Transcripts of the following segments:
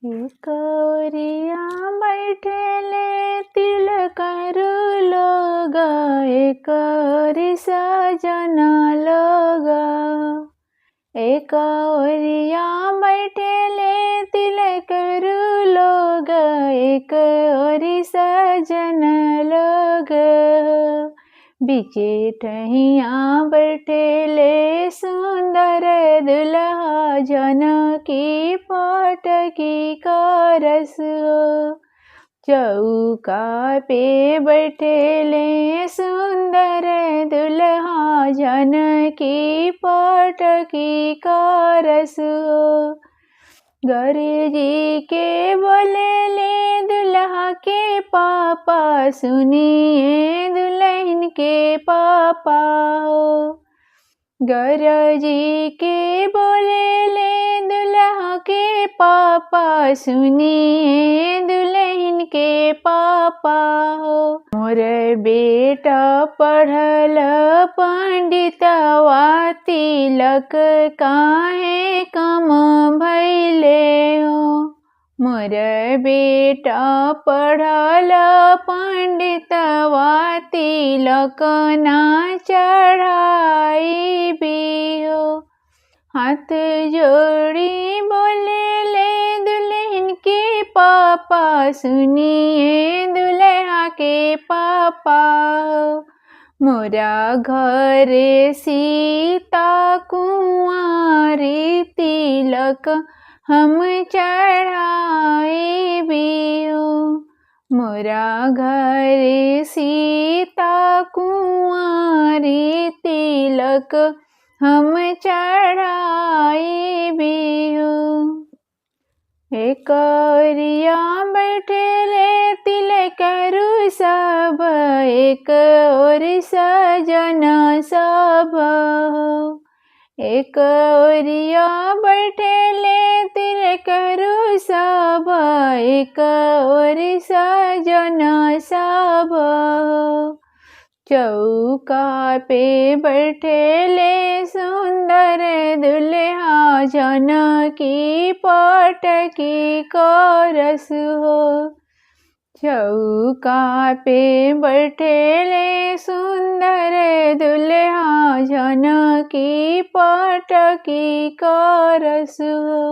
एक ओरिया बैठेले तिलकरू लोग, एक ओरी सजना लोग। एक ओरिया बैठेले तिलकरू लोग, एक ओरी सजना लोग। बीचे ठहिया बैठेले सुंदर दुल्हा, जनकी पटकी करस। चौका पे बैठेले सुंदर दुल्हा, जनकी पटकी करस। गौरी के बोलेले दुल्हा के पापा, सुनिए दुल्हन के पापा हो। गौरी के बोलेले दुल्हा के पापा, सुनिए दुल्हन के पापा हो। मोर बेटा पढ़ल पंडितवा, तिलक काहे कम भइले हो। मोर बेटा पढ़ल पंडितवा, तिलक ना चढ़ाई भी हो। हाथ जोड़ी बोलेले दुल्हन के पापा, सुनिए दुल्हा के पापा हो। मोरा घर सीता कुंवारी, तिलक हम चढ़ाई भी हो। मोरा घर सीता कुंवारी, तिलक हम चढ़ाई भी हो। एक ओरिया बैठेले तिलकरू सब, एक ओरी सजना सब हो। एक ओरिया बैठेले तिलकरू सब, एक ओरी सजना सब हो। चौका पे बैठेले सुंदर दुल्हा, जनकी पटकी करस हो। चौका पे बैठेले सुंदर दुल्हा, जनकी पटकी करस हो।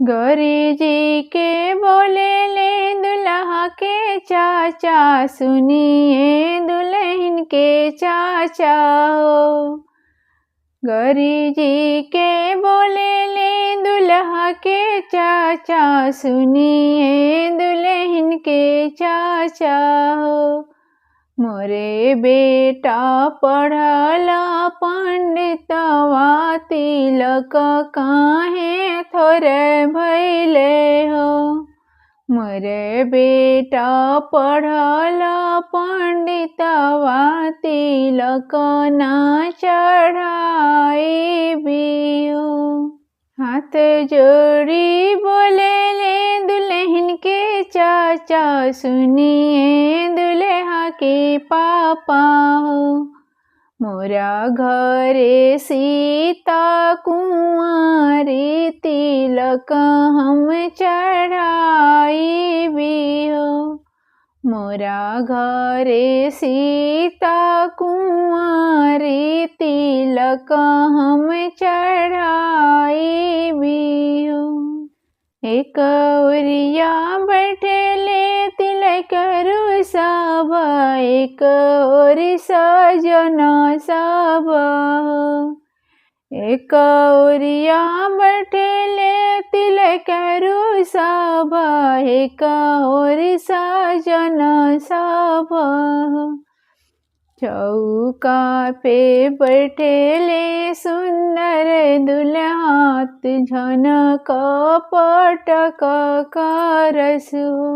गौरी जी के बोलेले दुल्हा के चाचा, सुनिए दुल्हन के चाचा हो। गौरी जी के बोलेले दुल्हा के चाचा, सुनिए दुल्हन के चाचा हो। मोरे बेटा पढ़ल पंडितवा, तिलक काहे थोरे भइले हो। मोरे बेटा पढ़ल पंडितवा, तिलक ना चढ़ाई भी हो। हाथ जोड़ी बोलेले दुल्हन के चाचा, सुनिए दुल्हा के पापा हो। मोरा घरे सीता कुंवारी, तिलक हम चढ़ाई भी हो। मोरा घरे सीता कुंवारी, तिलक हम चढ़ाई भी हो। एक ओरिया बैठेले तिलकरू सब, एक ओरी सजना सब हो। एक ओरिया बैठेले तिलकरू सब, एक ओरी सजना सब हो। चौका पे बैठेले सुंदर दुल्हा, जनक पटक करस हो।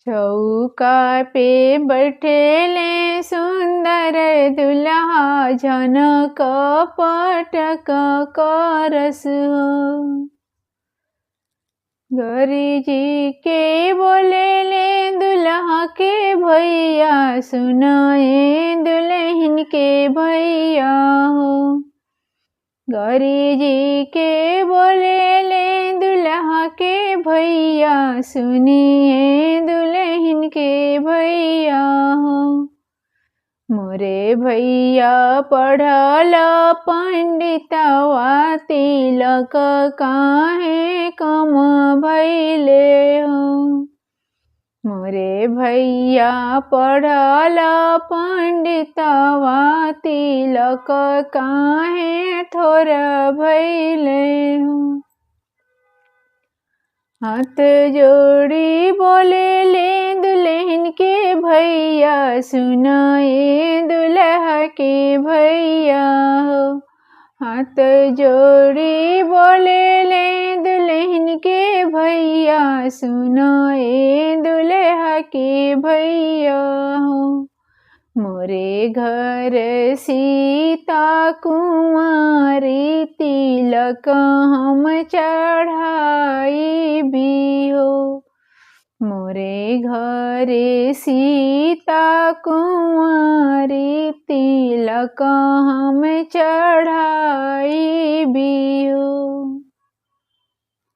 चौका पे बैठेले सुंदर दुल्हा, जनक पटक करस हो। गौरी जी के बोलेले दुल्हा के भैया, सुनाए दुल्हन के भैया हो। गौरी जी के बोलेले भैया सुनिए दुल्हन के भैया हो। मोरे भैया पढ़ल पंडितवा तिलक काहे कम भइले हो। मोरे भैया पढ़ल पंडितवा तिलक काहे थोर भइले हो। हाथ जोड़ी बोले ले दुल्हन के भैया सुनाए दुल्हा के भैया हो। हाथ जोड़ी बोले ले दुल्हन के भैया सुनाए दुल्हा के भैया हो। मोरे घर सीता कुंवारी तिलक हम चढ़ाई भी हो। मोरे घरे सीता कुंवारी तिलक हम चढ़ाई भी हो।